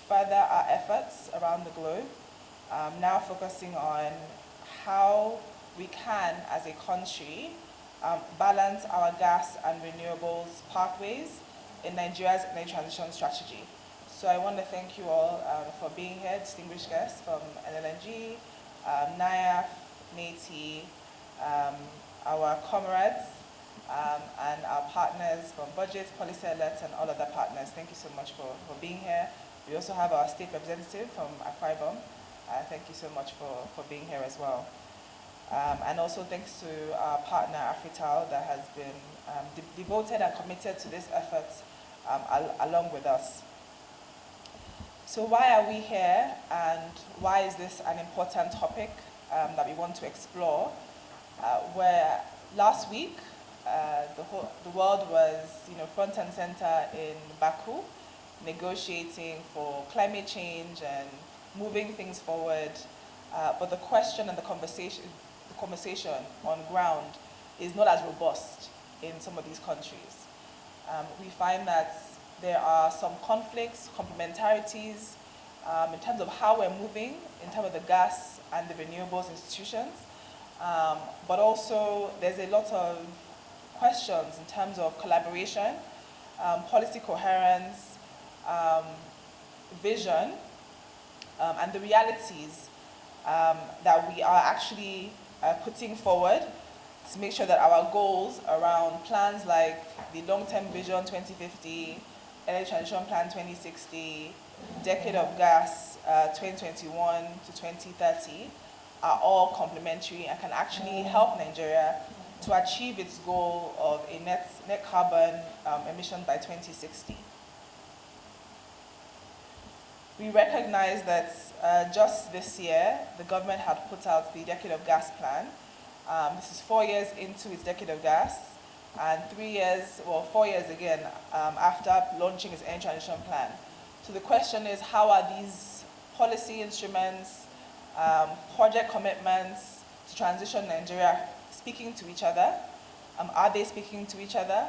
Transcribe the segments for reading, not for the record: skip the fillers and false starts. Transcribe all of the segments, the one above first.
further our efforts around the globe, now focusing on how we can, as a country, balance our gas and renewables pathways in Nigeria's energy transition strategy. So I want to thank you all for being here, distinguished guests from NLNG, NIAF, NATI, our comrades, and our partners from Budget, Policy Alert, and all other partners. Thank you so much for being here. We also have our state representative from Akwa Ibom. Thank you so much for being here as well. And also thanks to our partner, Afrital, that has been devoted and committed to this effort along with us. So why are we here, and why is this an important topic that we want to explore? Where last week, the world was, front and center in Baku, negotiating for climate change and moving things forward. But the question and the conversation on ground is not as robust in some of these countries. We find that there are some conflicts, complementarities in terms of how we're moving, in terms of the gas and the renewables institutions, but also there's a lot of questions in terms of collaboration, policy coherence, vision, and the realities that we are actually putting forward to make sure that our goals around plans like the long-term vision 2050, energy transition plan 2060, decade of gas 2021 to 2030 are all complementary and can actually help Nigeria to achieve its goal of a net carbon emission by 2060. We recognize that just this year, the government had put out the Decade of Gas plan. This is 4 years into its Decade of Gas, and 4 years again after launching its Energy Transition Plan. So the question is, how are these policy instruments, project commitments to transition Nigeria speaking to each other? Are they speaking to each other?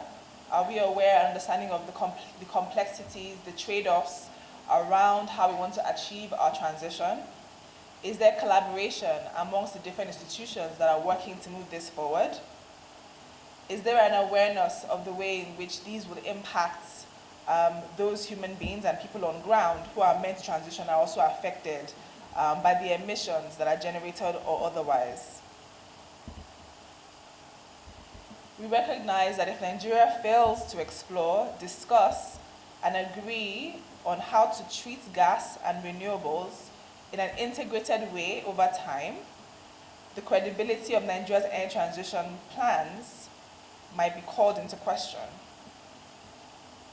Are we aware and understanding of the complexities, the trade-offs around how we want to achieve our transition? Is there collaboration amongst the different institutions that are working to move this forward? Is there an awareness of the way in which these will impact those human beings and people on ground who are meant to transition are also affected by the emissions that are generated or otherwise? We recognize that if Nigeria fails to explore, discuss, and agree on how to treat gas and renewables in an integrated way over time, the credibility of Nigeria's energy transition plans might be called into question.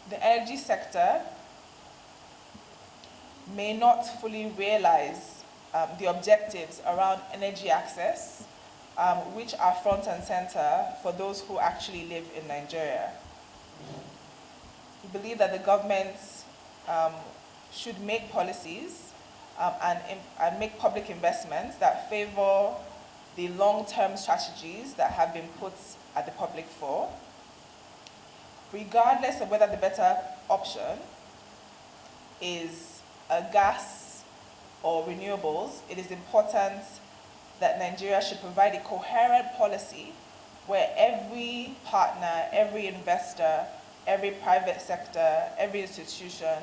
The energy sector may not fully realize the objectives around energy access, which are front and center for those who actually live in Nigeria. We believe that the government should make policies and make public investments that favor the long-term strategies that have been put at the public for. Regardless of whether the better option is gas or renewables, it is important that Nigeria should provide a coherent policy where every partner, every investor, every private sector, every institution,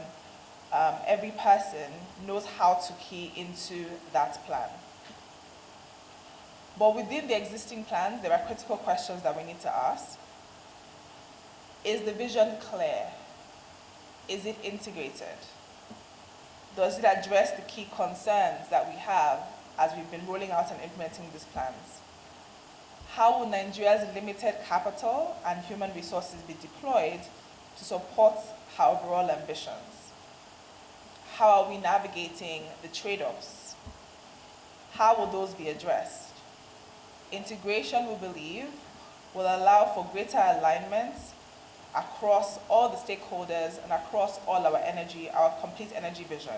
every person knows how to key into that plan. But within the existing plan, there are critical questions that we need to ask. Is the vision clear? Is it integrated? Does it address the key concerns that we have as we've been rolling out and implementing these plans? How will Nigeria's limited capital and human resources be deployed to support our overall ambitions? How are we navigating the trade-offs? How will those be addressed? Integration, we believe, will allow for greater alignment across all the stakeholders and across all our complete energy vision.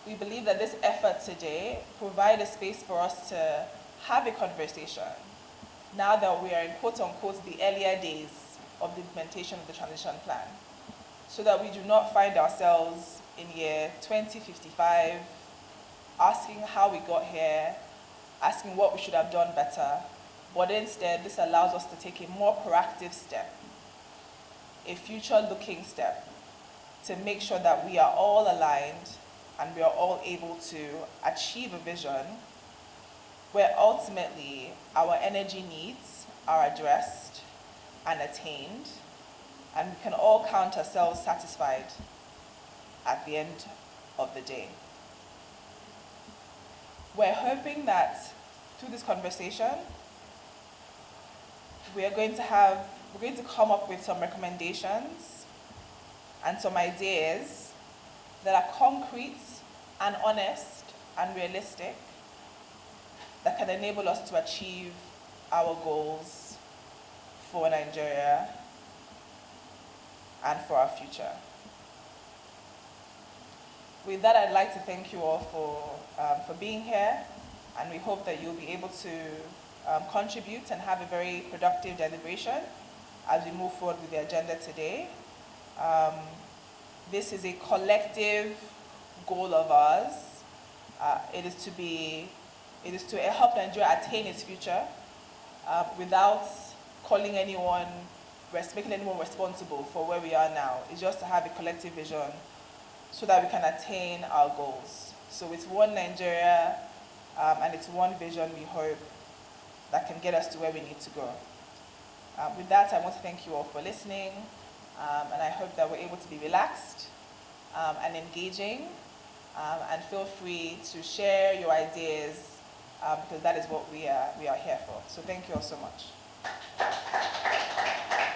We believe that this effort today provides a space for us to have a conversation now that we are in quote-unquote the earlier days of the implementation of the transition plan, so that we do not find ourselves in year 2055 asking how we got here, asking what we should have done better, but instead this allows us to take a more proactive step, a future-looking step, to make sure that we are all aligned and we are all able to achieve a vision where ultimately our energy needs are addressed and attained, and we can all count ourselves satisfied at the end of the day. We're hoping that through this conversation, we're going to come up with some recommendations and some ideas that are concrete and honest and realistic, that can enable us to achieve our goals for Nigeria and for our future. With that, I'd like to thank you all for being here, and we hope that you'll be able to contribute and have a very productive deliberation as we move forward with the agenda today. This is a collective goal of ours. It is to help Nigeria attain its future without calling anyone, making anyone responsible for where we are now. It's just to have a collective vision so that we can attain our goals. So it's one Nigeria and it's one vision, we hope, that can get us to where we need to go. With that, I want to thank you all for listening, and I hope that we're able to be relaxed and engaging, and feel free to share your ideas because that is what we are here for. So thank you all so much.